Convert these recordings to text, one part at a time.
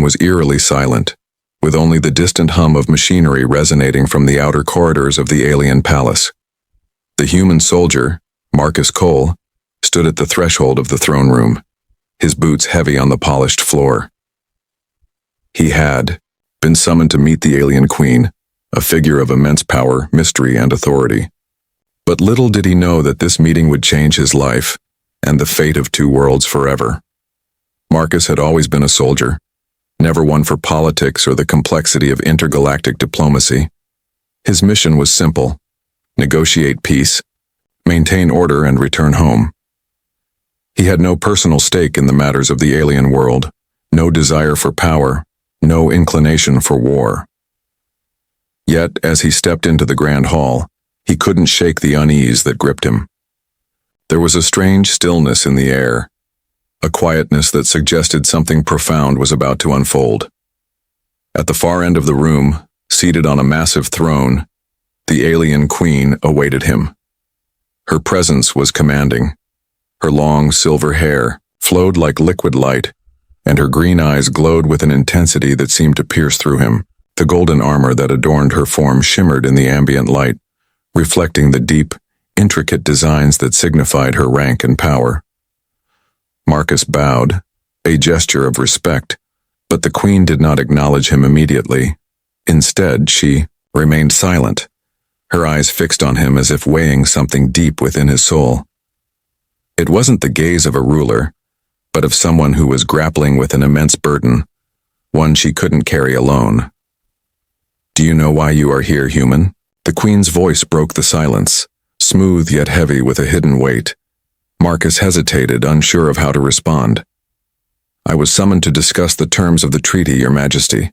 room was eerily silent, with only the distant hum of machinery resonating from the outer corridors of the alien palace. The human soldier, Marcus Cole, stood at the threshold of the throne room, his boots heavy on the polished floor. He had been summoned to meet the alien queen, a figure of immense power, mystery, and authority. But little did he know that this meeting would change his life and the fate of two worlds forever. Marcus had always been a soldier, never one for politics or the complexity of intergalactic diplomacy. His mission was simple: negotiate peace, maintain order, and return home. He had no personal stake in the matters of the alien world, no desire for power, no inclination for war. Yet, as he stepped into the grand hall, he couldn't shake the unease that gripped him. There was a strange stillness in the air, a quietness that suggested something profound was about to unfold. At the far end of the room, seated on a massive throne, the alien queen awaited him. Her presence was commanding. Her long silver hair flowed like liquid light, and her green eyes glowed with an intensity that seemed to pierce through him. The golden armor that adorned her form shimmered in the ambient light, reflecting the deep, intricate designs that signified her rank and power. Marcus bowed, a gesture of respect, but the queen did not acknowledge him immediately. Instead, she remained silent, her eyes fixed on him as if weighing something deep within his soul. It wasn't the gaze of a ruler, but of someone who was grappling with an immense burden, one she couldn't carry alone. "Do you know why you are here, human?" The queen's voice broke the silence, smooth yet heavy with a hidden weight. Marcus hesitated, unsure of how to respond. "I was summoned to discuss the terms of the treaty, Your Majesty."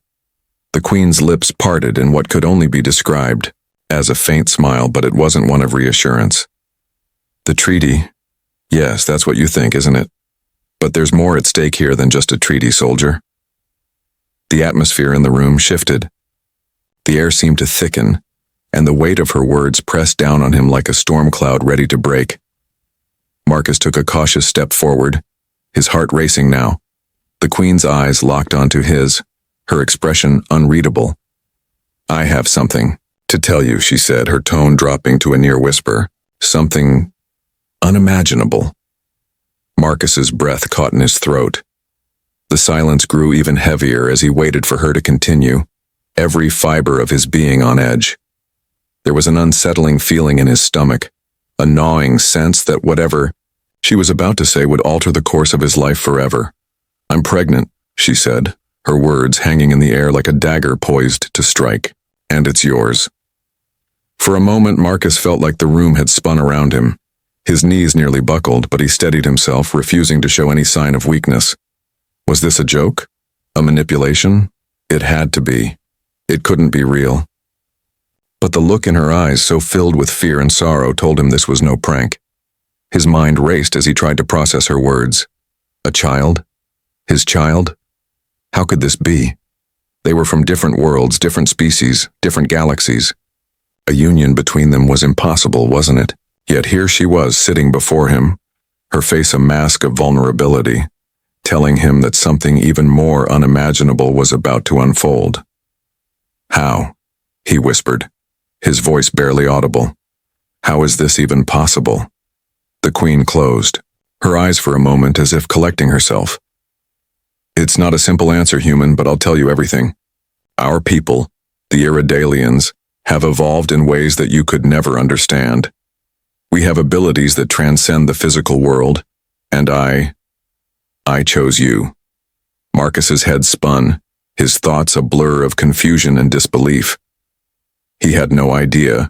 The queen's lips parted in what could only be described as a faint smile, but it wasn't one of reassurance. "The treaty? Yes, that's what you think, isn't it? But there's more at stake here than just a treaty, soldier." The atmosphere in the room shifted. The air seemed to thicken, and the weight of her words pressed down on him like a storm cloud ready to break. Marcus took a cautious step forward, his heart racing now. The queen's eyes locked onto his, her expression unreadable. "I have something to tell you," she said, her tone dropping to a near whisper. "Something unimaginable." Marcus's breath caught in his throat. The silence grew even heavier as he waited for her to continue, every fiber of his being on edge. There was an unsettling feeling in his stomach, a gnawing sense that whatever she was about to say would alter the course of his life forever. "I'm pregnant," she said, her words hanging in the air like a dagger poised to strike. "And it's yours." For a moment, Marcus felt like the room had spun around him. His knees nearly buckled, but he steadied himself, refusing to show any sign of weakness. Was this a joke? A manipulation? It had to be. It couldn't be real. But the look in her eyes, so filled with fear and sorrow, told him this was no prank. His mind raced as he tried to process her words. A child? His child? How could this be? They were from different worlds, different species, different galaxies. A union between them was impossible, wasn't it? Yet here she was, sitting before him, her face a mask of vulnerability, telling him that something even more unimaginable was about to unfold. "How?" he whispered, his voice barely audible. "How is this even possible?" The queen closed, her eyes for a moment as if collecting herself. "It's not a simple answer, human, but I'll tell you everything. Our people, the Iridalians, have evolved in ways that you could never understand. We have abilities that transcend the physical world, and I chose you." Marcus's head spun, his thoughts a blur of confusion and disbelief. He had no idea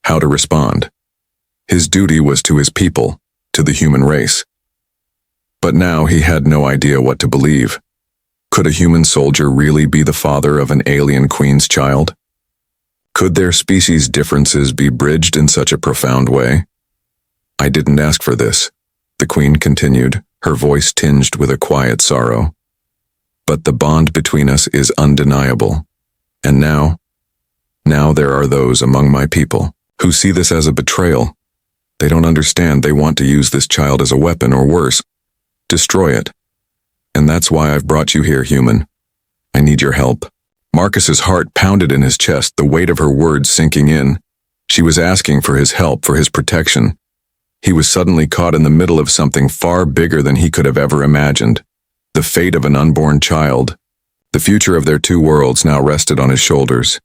how to respond. His duty was to his people, to the human race. But now he had no idea what to believe. Could a human soldier really be the father of an alien queen's child? Could their species' differences be bridged in such a profound way? "I didn't ask for this," the queen continued, her voice tinged with a quiet sorrow. "But the bond between us is undeniable. And now there are those among my people who see this as a betrayal. They don't understand. They want to use this child as a weapon, or worse, destroy it. And that's why I've brought you here, human. I need your help." Marcus's heart pounded in his chest, the weight of her words sinking in. She was asking for his help, for his protection. He was suddenly caught in the middle of something far bigger than he could have ever imagined. The fate of an unborn child. The future of their two worlds now rested on his shoulders.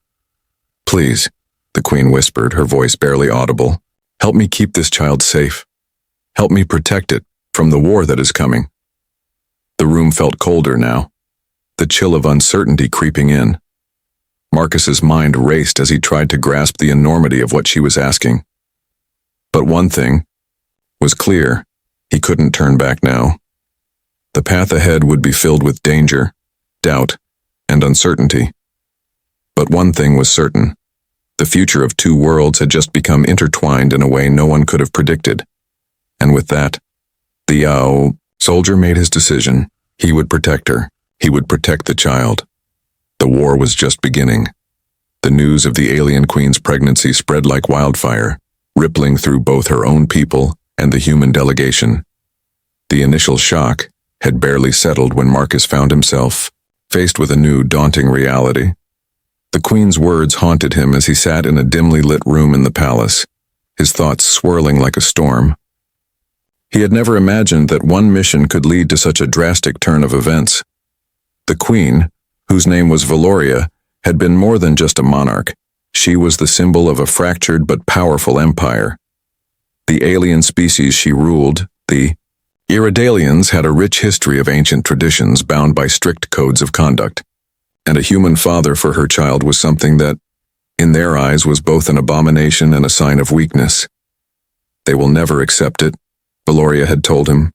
"Please," the Queen whispered, her voice barely audible. "Help me keep this child safe. Help me protect it from the war that is coming." The room felt colder now, the chill of uncertainty creeping in. Marcus's mind raced as he tried to grasp the enormity of what she was asking. But one thing was clear: he couldn't turn back now. The path ahead would be filled with danger, doubt, and uncertainty. But one thing was certain: the future of two worlds had just become intertwined in a way no one could have predicted. And with that, the soldier made his decision. He would protect her. He would protect the child. The war was just beginning. The news of the alien queen's pregnancy spread like wildfire, rippling through both her own people and the human delegation. The initial shock had barely settled when Marcus found himself faced with a new, daunting reality. The queen's words haunted him as he sat in a dimly lit room in the palace, his thoughts swirling like a storm. He had never imagined that one mission could lead to such a drastic turn of events. The queen, whose name was Valoria, had been more than just a monarch. She was the symbol of a fractured but powerful empire. The alien species she ruled, the Iridalians, had a rich history of ancient traditions bound by strict codes of conduct, and a human father for her child was something that, in their eyes, was both an abomination and a sign of weakness. "They will never accept it," Valoria had told him,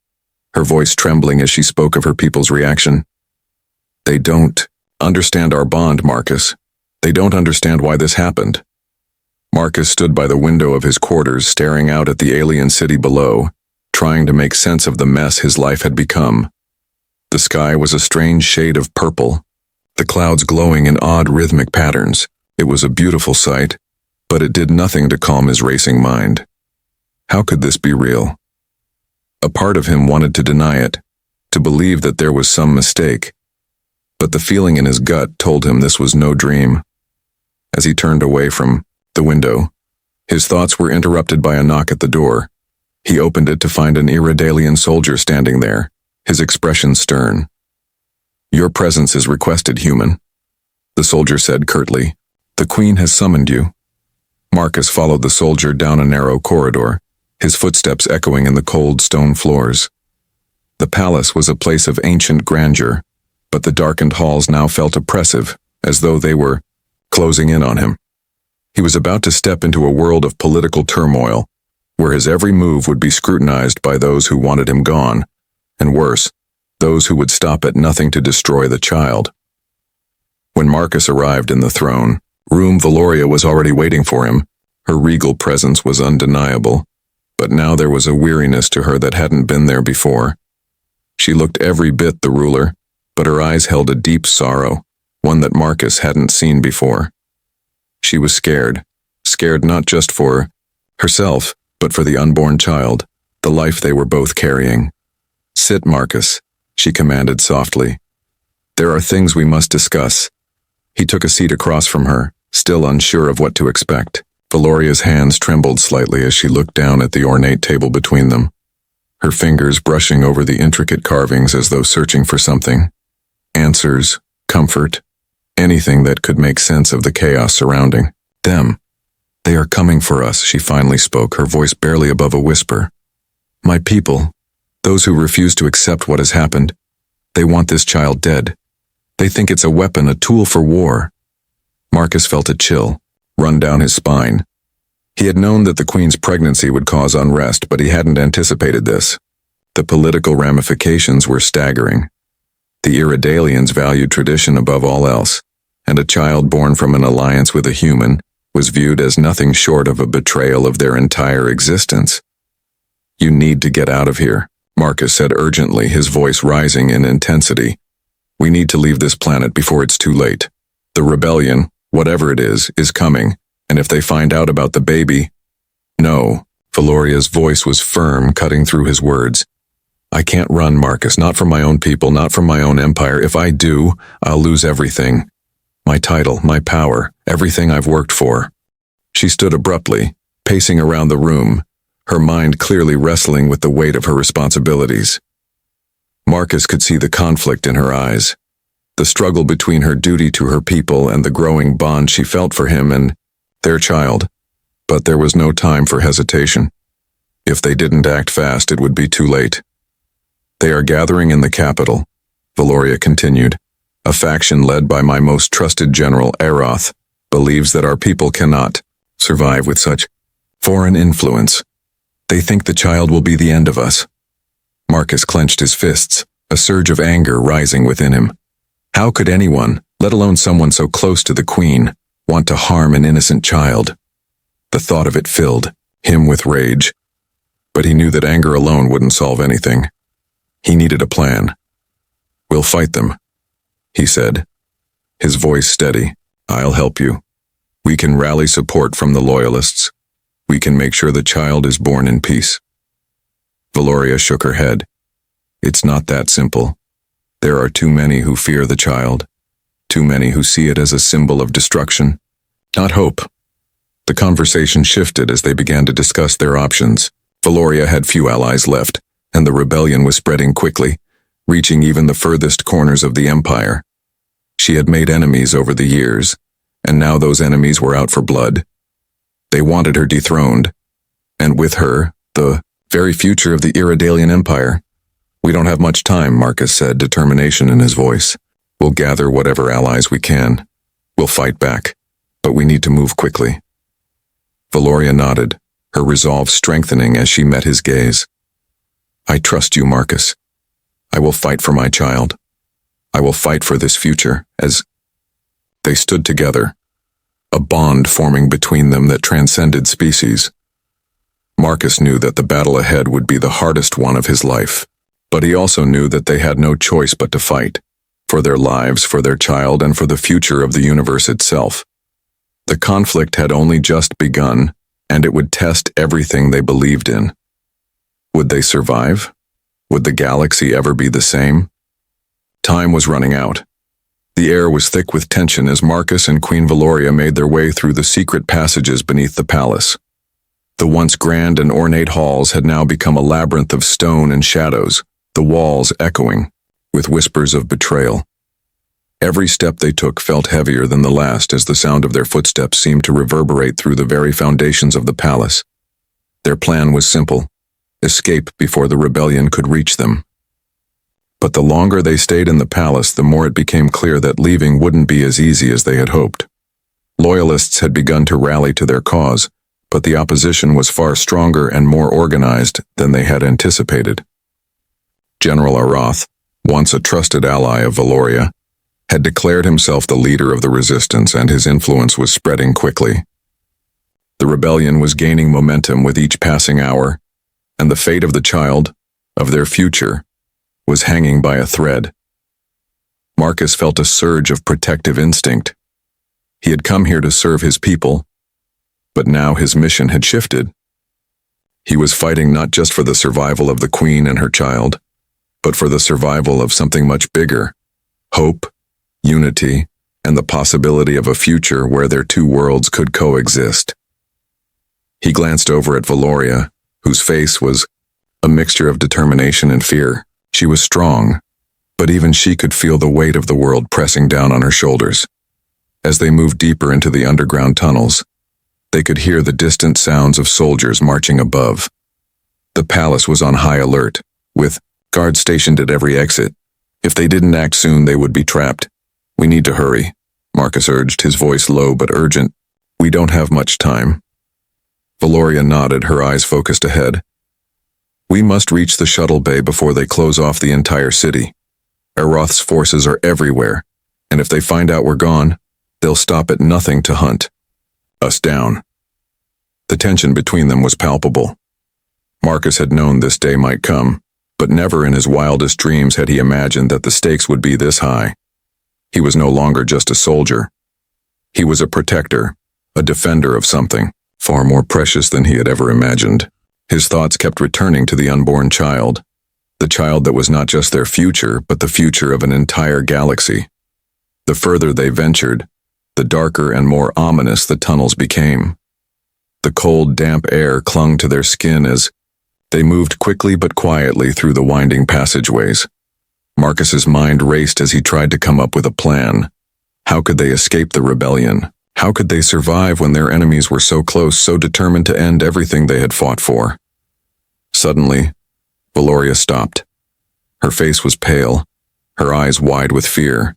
her voice trembling as she spoke of her people's reaction. "They don't understand our bond, Marcus. They don't understand why this happened." Marcus stood by the window of his quarters, staring out at the alien city below, trying to make sense of the mess his life had become. The sky was a strange shade of purple, the clouds glowing in odd rhythmic patterns. It was a beautiful sight, but it did nothing to calm his racing mind. How could this be real? A part of him wanted to deny it, to believe that there was some mistake, but the feeling in his gut told him this was no dream. As he turned away from the window, his thoughts were interrupted by a knock at the door. He opened it to find an Iridalian soldier standing there, his expression stern. "Your presence is requested, human," the soldier said curtly. "The queen has summoned you." Marcus followed the soldier down a narrow corridor, his footsteps echoing in the cold stone floors. The palace was a place of ancient grandeur, but the darkened halls now felt oppressive, as though they were closing in on him. He was about to step into a world of political turmoil, where his every move would be scrutinized by those who wanted him gone, and worse, those who would stop at nothing to destroy the child. When Marcus arrived in the throne room, Valoria was already waiting for him. Her regal presence was undeniable, but now there was a weariness to her that hadn't been there before. She looked every bit the ruler, but her eyes held a deep sorrow, one that Marcus hadn't seen before. She was scared not just for herself, but for the unborn child, the life they were both carrying. "Sit, Marcus," she commanded softly. "There are things we must discuss." He took a seat across from her, still unsure of what to expect. Valoria's hands trembled slightly as she looked down at the ornate table between them, her fingers brushing over the intricate carvings as though searching for something. Answers, comfort, anything that could make sense of the chaos surrounding them. "They are coming for us," she finally spoke, her voice barely above a whisper. "My people, those who refuse to accept what has happened, they want this child dead. They think it's a weapon, a tool for war." Marcus felt a chill run down his spine. He had known that the queen's pregnancy would cause unrest, but he hadn't anticipated this. The political ramifications were staggering. The Iridalians valued tradition above all else, and a child born from an alliance with a human was viewed as nothing short of a betrayal of their entire existence. "You need to get out of here," Marcus said urgently, his voice rising in intensity. "We need to leave this planet before it's too late. The rebellion, whatever it is coming, and if they find out about the baby—" "No," Valoria's voice was firm, cutting through his words. I can't run, Marcus, not from my own people, not from my own empire. If I do, I'll lose everything. My title, my power, everything I've worked for. She stood abruptly, pacing around the room, her mind clearly wrestling with the weight of her responsibilities. Marcus could see the conflict in her eyes, the struggle between her duty to her people and the growing bond she felt for him and their child. But there was no time for hesitation. If they didn't act fast, it would be too late. They are gathering in the capital, Valoria continued. A faction led by my most trusted general, Aroth, believes that our people cannot survive with such foreign influence. They think the child will be the end of us. Marcus clenched his fists, a surge of anger rising within him. How could anyone, let alone someone so close to the Queen, want to harm an innocent child? The thought of it filled him with rage. But he knew that anger alone wouldn't solve anything. He needed a plan. We'll fight them, he said, his voice steady. I'll help you. We can rally support from the loyalists. We can make sure the child is born in peace. Valoria shook her head. It's not that simple. There are too many who fear the child, too many who see it as a symbol of destruction, not hope. The conversation shifted as they began to discuss their options. Valoria had few allies left, and the rebellion was spreading quickly, reaching even the furthest corners of the empire. She had made enemies over the years, and now those enemies were out for blood. They wanted her dethroned, and with her, the very future of the Iridalian Empire. We don't have much time, Marcus said, determination in his voice. We'll gather whatever allies we can. We'll fight back, but we need to move quickly. Valoria nodded, her resolve strengthening as she met his gaze. I trust you, Marcus. I will fight for my child. I will fight for this future. As they stood together, a bond forming between them that transcended species. Marcus knew that the battle ahead would be the hardest one of his life, but he also knew that they had no choice but to fight, for their lives, for their child, and for the future of the universe itself. The conflict had only just begun, and it would test everything they believed in. Would they survive? Would the galaxy ever be the same? Time was running out. The air was thick with tension as Marcus and Queen Valoria made their way through the secret passages beneath the palace. The once grand and ornate halls had now become a labyrinth of stone and shadows, the walls echoing with whispers of betrayal. Every step they took felt heavier than the last as the sound of their footsteps seemed to reverberate through the very foundations of the palace. Their plan was simple: escape before the rebellion could reach them. But the longer they stayed in the palace, the more it became clear that leaving wouldn't be as easy as they had hoped. Loyalists had begun to rally to their cause, but the opposition was far stronger and more organized than they had anticipated. General Aroth, once a trusted ally of Valoria, had declared himself the leader of the resistance, and his influence was spreading quickly. The rebellion was gaining momentum with each passing hour, and the fate of the child, of their future, was hanging by a thread. Marcus felt a surge of protective instinct. He had come here to serve his people, but now his mission had shifted. He was fighting not just for the survival of the Queen and her child, but for the survival of something much bigger: hope, unity, and the possibility of a future where their two worlds could coexist. He glanced over at Valoria, whose face was a mixture of determination and fear. She was strong, but even she could feel the weight of the world pressing down on her shoulders. As they moved deeper into the underground tunnels, they could hear the distant sounds of soldiers marching above. The palace was on high alert, with guards stationed at every exit. If they didn't act soon, they would be trapped. We need to hurry, Marcus urged, his voice low but urgent. We don't have much time. Valoria nodded, her eyes focused ahead. We must reach the shuttle bay before they close off the entire city. Aroth's forces are everywhere, and if they find out we're gone, they'll stop at nothing to hunt us down. The tension between them was palpable. Marcus had known this day might come, but never in his wildest dreams had he imagined that the stakes would be this high. He was no longer just a soldier. He was a protector, a defender of something far more precious than he had ever imagined. His thoughts kept returning to the unborn child, The child that was not just their future, but the future of an entire galaxy. The further they ventured, the darker and more ominous the tunnels became. The cold, damp air clung to their skin as they moved quickly but quietly through the winding passageways. Marcus's mind raced as he tried to come up with a plan. How could they escape the rebellion? How could they survive when their enemies were so close, so determined to end everything they had fought for? Suddenly, Valoria stopped. Her face was pale, her eyes wide with fear.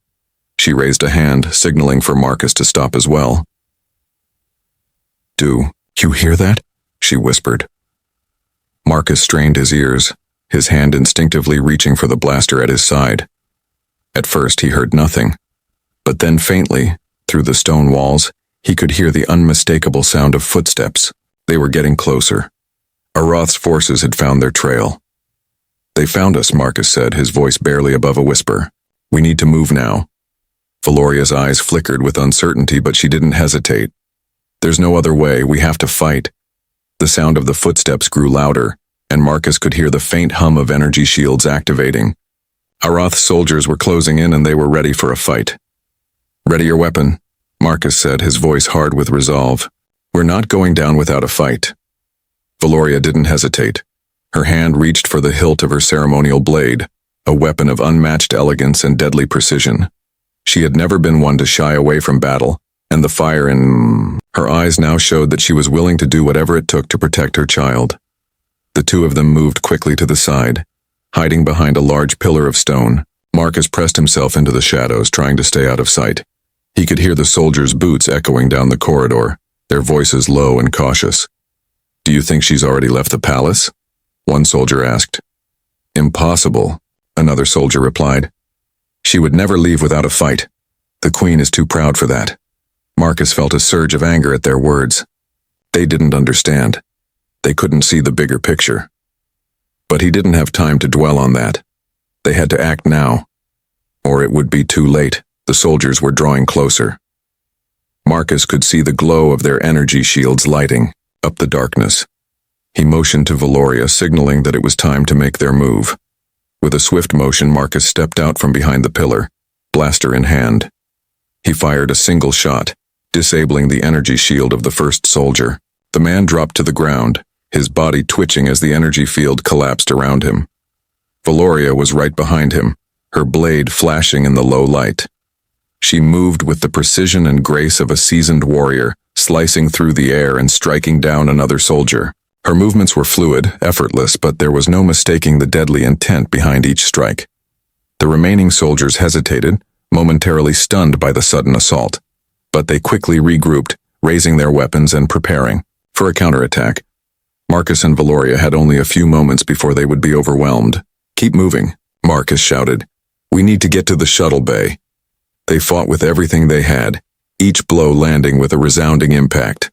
She raised a hand, signaling for Marcus to stop as well. "Do you hear that?" she whispered. Marcus strained his ears, his hand instinctively reaching for the blaster at his side. At first he heard nothing, but then faintly, through the stone walls, he could hear the unmistakable sound of footsteps. They were getting closer. Aroth's forces had found their trail. "They found us," Marcus said, his voice barely above a whisper. "We need to move now." Valoria's eyes flickered with uncertainty, but she didn't hesitate. "There's no other way, we have to fight." The sound of the footsteps grew louder, and Marcus could hear the faint hum of energy shields activating. Aroth's soldiers were closing in and they were ready for a fight. "Ready your weapon," Marcus said, his voice hard with resolve. "We're not going down without a fight." Valoria didn't hesitate. Her hand reached for the hilt of her ceremonial blade, a weapon of unmatched elegance and deadly precision. She had never been one to shy away from battle, and the fire in her eyes now showed that she was willing to do whatever it took to protect her child. The two of them moved quickly to the side, hiding behind a large pillar of stone. Marcus pressed himself into the shadows, trying to stay out of sight. He could hear the soldiers' boots echoing down the corridor, their voices low and cautious. "Do you think she's already left the palace?" one soldier asked. "Impossible," another soldier replied. "She would never leave without a fight. The queen is too proud for that." Marcus felt a surge of anger at their words. They didn't understand. They couldn't see the bigger picture. But he didn't have time to dwell on that. They had to act now, or it would be too late. The soldiers were drawing closer. Marcus could see the glow of their energy shields lighting up the darkness. He motioned to Valoria, signaling that it was time to make their move. With a swift motion, Marcus stepped out from behind the pillar, blaster in hand. He fired a single shot, disabling the energy shield of the first soldier. The man dropped to the ground, his body twitching as the energy field collapsed around him. Valoria was right behind him, her blade flashing in the low light. She moved with the precision and grace of a seasoned warrior, slicing through the air and striking down another soldier. Her movements were fluid, effortless, but there was no mistaking the deadly intent behind each strike. The remaining soldiers hesitated, momentarily stunned by the sudden assault. But they quickly regrouped, raising their weapons and preparing for a counterattack. Marcus and Valoria had only a few moments before they would be overwhelmed. "Keep moving," Marcus shouted. "We need to get to the shuttle bay." They fought with everything they had, each blow landing with a resounding impact.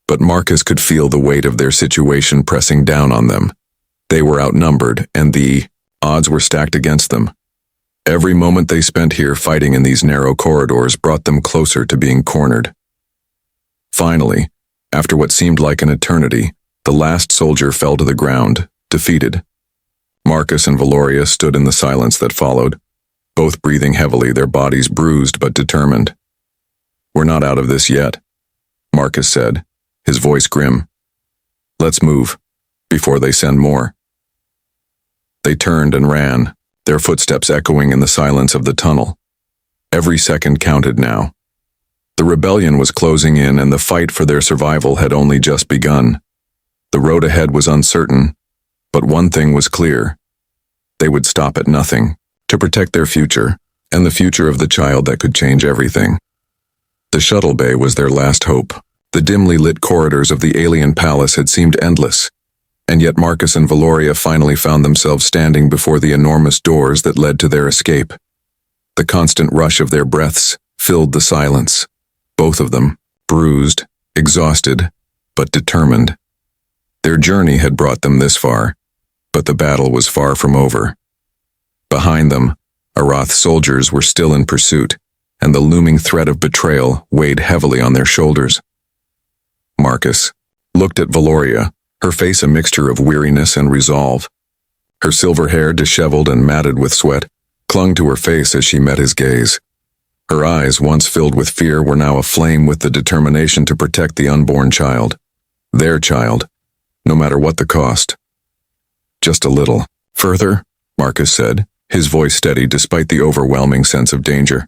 But Marcus could feel the weight of their situation pressing down on them. They were outnumbered, and the odds were stacked against them. Every moment they spent here fighting in these narrow corridors brought them closer to being cornered. Finally, after what seemed like an eternity, the last soldier fell to the ground, defeated. Marcus and Valoria stood in the silence that followed, both breathing heavily, their bodies bruised but determined. "We're not out of this yet," Marcus said, his voice grim. "Let's move, before they send more." They turned and ran, their footsteps echoing in the silence of the tunnel. Every second counted now. The rebellion was closing in, and the fight for their survival had only just begun. The road ahead was uncertain, but one thing was clear. They would stop at nothing to protect their future, and the future of the child that could change everything. The shuttle bay was their last hope. The dimly lit corridors of the alien palace had seemed endless, and yet Marcus and Valoria finally found themselves standing before the enormous doors that led to their escape. The constant rush of their breaths filled the silence, both of them, bruised, exhausted, but determined. Their journey had brought them this far, but the battle was far from over. Behind them, Aroth's soldiers were still in pursuit, and the looming threat of betrayal weighed heavily on their shoulders. Marcus looked at Valoria, her face a mixture of weariness and resolve. Her silver hair, disheveled and matted with sweat, clung to her face as she met his gaze. Her eyes, once filled with fear, were now aflame with the determination to protect the unborn child. Their child, no matter what the cost. Just a little further, Marcus said, his voice steady despite the overwhelming sense of danger.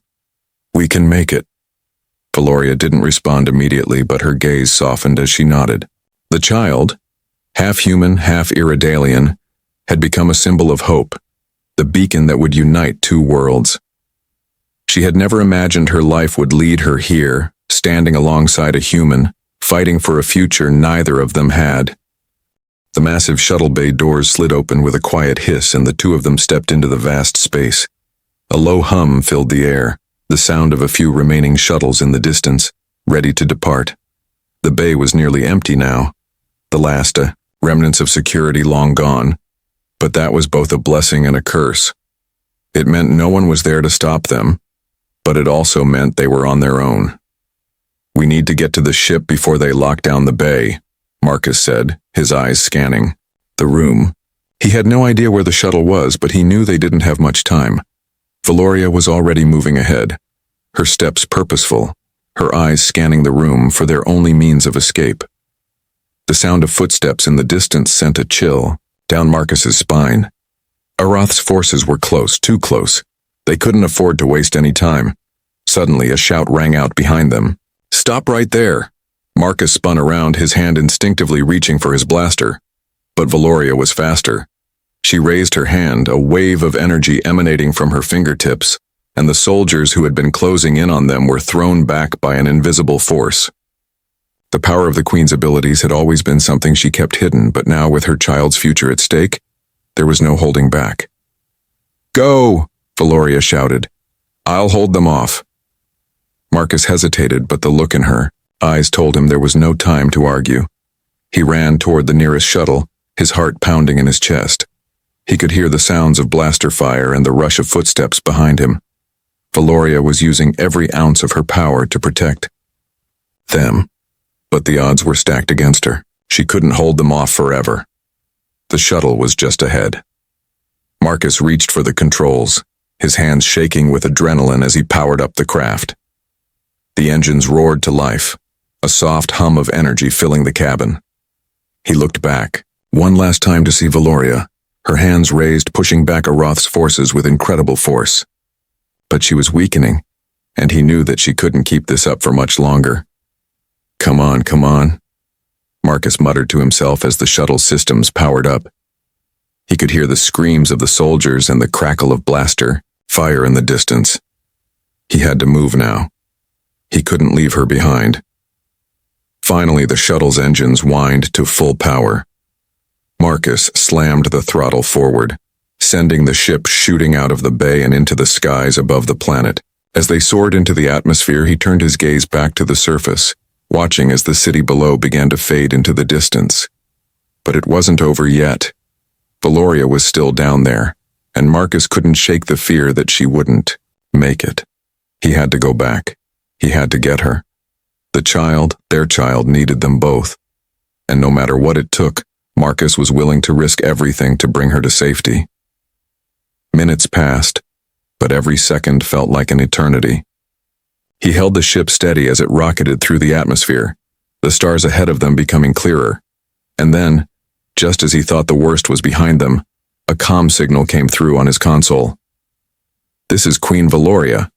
We can make it. Valoria didn't respond immediately, but her gaze softened as she nodded. The child, half human, half Iridalian, had become a symbol of hope, the beacon that would unite two worlds. She had never imagined her life would lead her here, standing alongside a human, fighting for a future neither of them had. The massive shuttle bay doors slid open with a quiet hiss, and the two of them stepped into the vast space. A low hum filled the air, the sound of a few remaining shuttles in the distance, ready to depart. The bay was nearly empty now, the last remnants of security long gone, but that was both a blessing and a curse. It meant no one was there to stop them, but it also meant they were on their own. We need to get to the ship before they lock down the bay, Marcus said, his eyes scanning the room. He had no idea where the shuttle was, but he knew they didn't have much time. Valoria was already moving ahead, her steps purposeful, her eyes scanning the room for their only means of escape. The sound of footsteps in the distance sent a chill down Marcus's spine. Aroth's forces were close, too close. They couldn't afford to waste any time. Suddenly, a shout rang out behind them. Stop right there! Marcus spun around, his hand instinctively reaching for his blaster. But Valoria was faster. She raised her hand, a wave of energy emanating from her fingertips, and the soldiers who had been closing in on them were thrown back by an invisible force. The power of the Queen's abilities had always been something she kept hidden, but now with her child's future at stake, there was no holding back. Go! Valoria shouted. I'll hold them off. Marcus hesitated, but the look in her eyes told him there was no time to argue. He ran toward the nearest shuttle, his heart pounding in his chest. He could hear the sounds of blaster fire and the rush of footsteps behind him. Valoria was using every ounce of her power to protect them, but the odds were stacked against her. She couldn't hold them off forever. The shuttle was just ahead. Marcus reached for the controls, his hands shaking with adrenaline as he powered up the craft. The engines roared to life, a soft hum of energy filling the cabin. He looked back, one last time to see Valoria, her hands raised, pushing back Aroth's forces with incredible force. But she was weakening, and he knew that she couldn't keep this up for much longer. Come on, come on, Marcus muttered to himself as the shuttle systems powered up. He could hear the screams of the soldiers and the crackle of blaster fire in the distance. He had to move now. He couldn't leave her behind. Finally, the shuttle's engines whined to full power. Marcus slammed the throttle forward, sending the ship shooting out of the bay and into the skies above the planet. As they soared into the atmosphere, he turned his gaze back to the surface, watching as the city below began to fade into the distance. But it wasn't over yet. Valoria was still down there, and Marcus couldn't shake the fear that she wouldn't make it. He had to go back. He had to get her. The child, their child, needed them both. And no matter what it took, Marcus was willing to risk everything to bring her to safety. Minutes passed, but every second felt like an eternity. He held the ship steady as it rocketed through the atmosphere, the stars ahead of them becoming clearer. And then, just as he thought the worst was behind them, a comm signal came through on his console. This is Queen Valoria.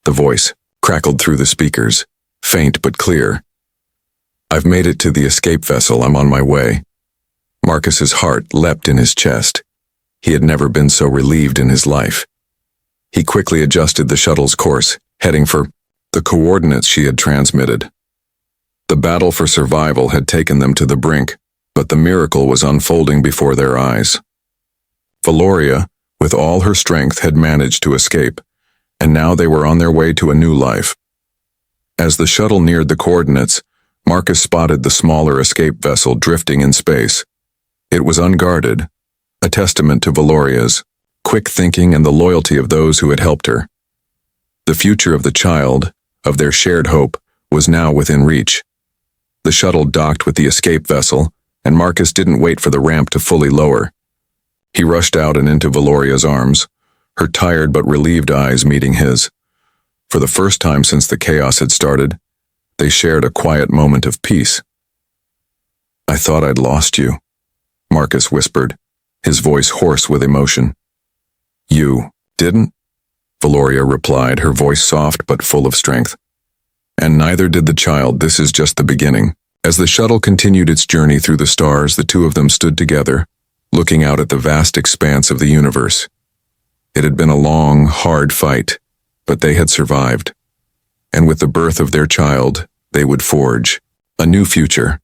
The voice crackled through the speakers, faint but clear. I've made it to the escape vessel. I'm on my way. Marcus's heart leapt in his chest. He had never been so relieved in his life. He quickly adjusted the shuttle's course, heading for the coordinates she had transmitted. The battle for survival had taken them to the brink, but the miracle was unfolding before their eyes. Valoria, with all her strength, had managed to escape, and now they were on their way to a new life. As the shuttle neared the coordinates, Marcus spotted the smaller escape vessel drifting in space. It was unguarded, a testament to Valoria's quick thinking and the loyalty of those who had helped her. The future of the child, of their shared hope, was now within reach. The shuttle docked with the escape vessel, and Marcus didn't wait for the ramp to fully lower. He rushed out and into Valoria's arms, her tired but relieved eyes meeting his. For the first time since the chaos had started, they shared a quiet moment of peace. "I thought I'd lost you," Marcus whispered, his voice hoarse with emotion. "You didn't?" Valoria replied, her voice soft but full of strength. "And neither did the child. This is just the beginning." As the shuttle continued its journey through the stars, the two of them stood together, looking out at the vast expanse of the universe. It had been a long, hard fight, but they had survived. And with the birth of their child, they would forge a new future,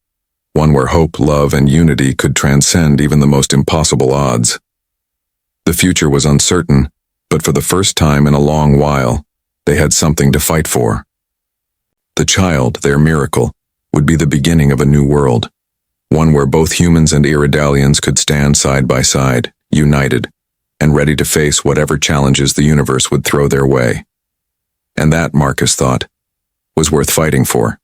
one where hope, love, and unity could transcend even the most impossible odds. The future was uncertain, but for the first time in a long while, they had something to fight for. The child, their miracle, would be the beginning of a new world, one where both humans and Iridalians could stand side by side, united, and ready to face whatever challenges the universe would throw their way. And that, Marcus thought, was worth fighting for.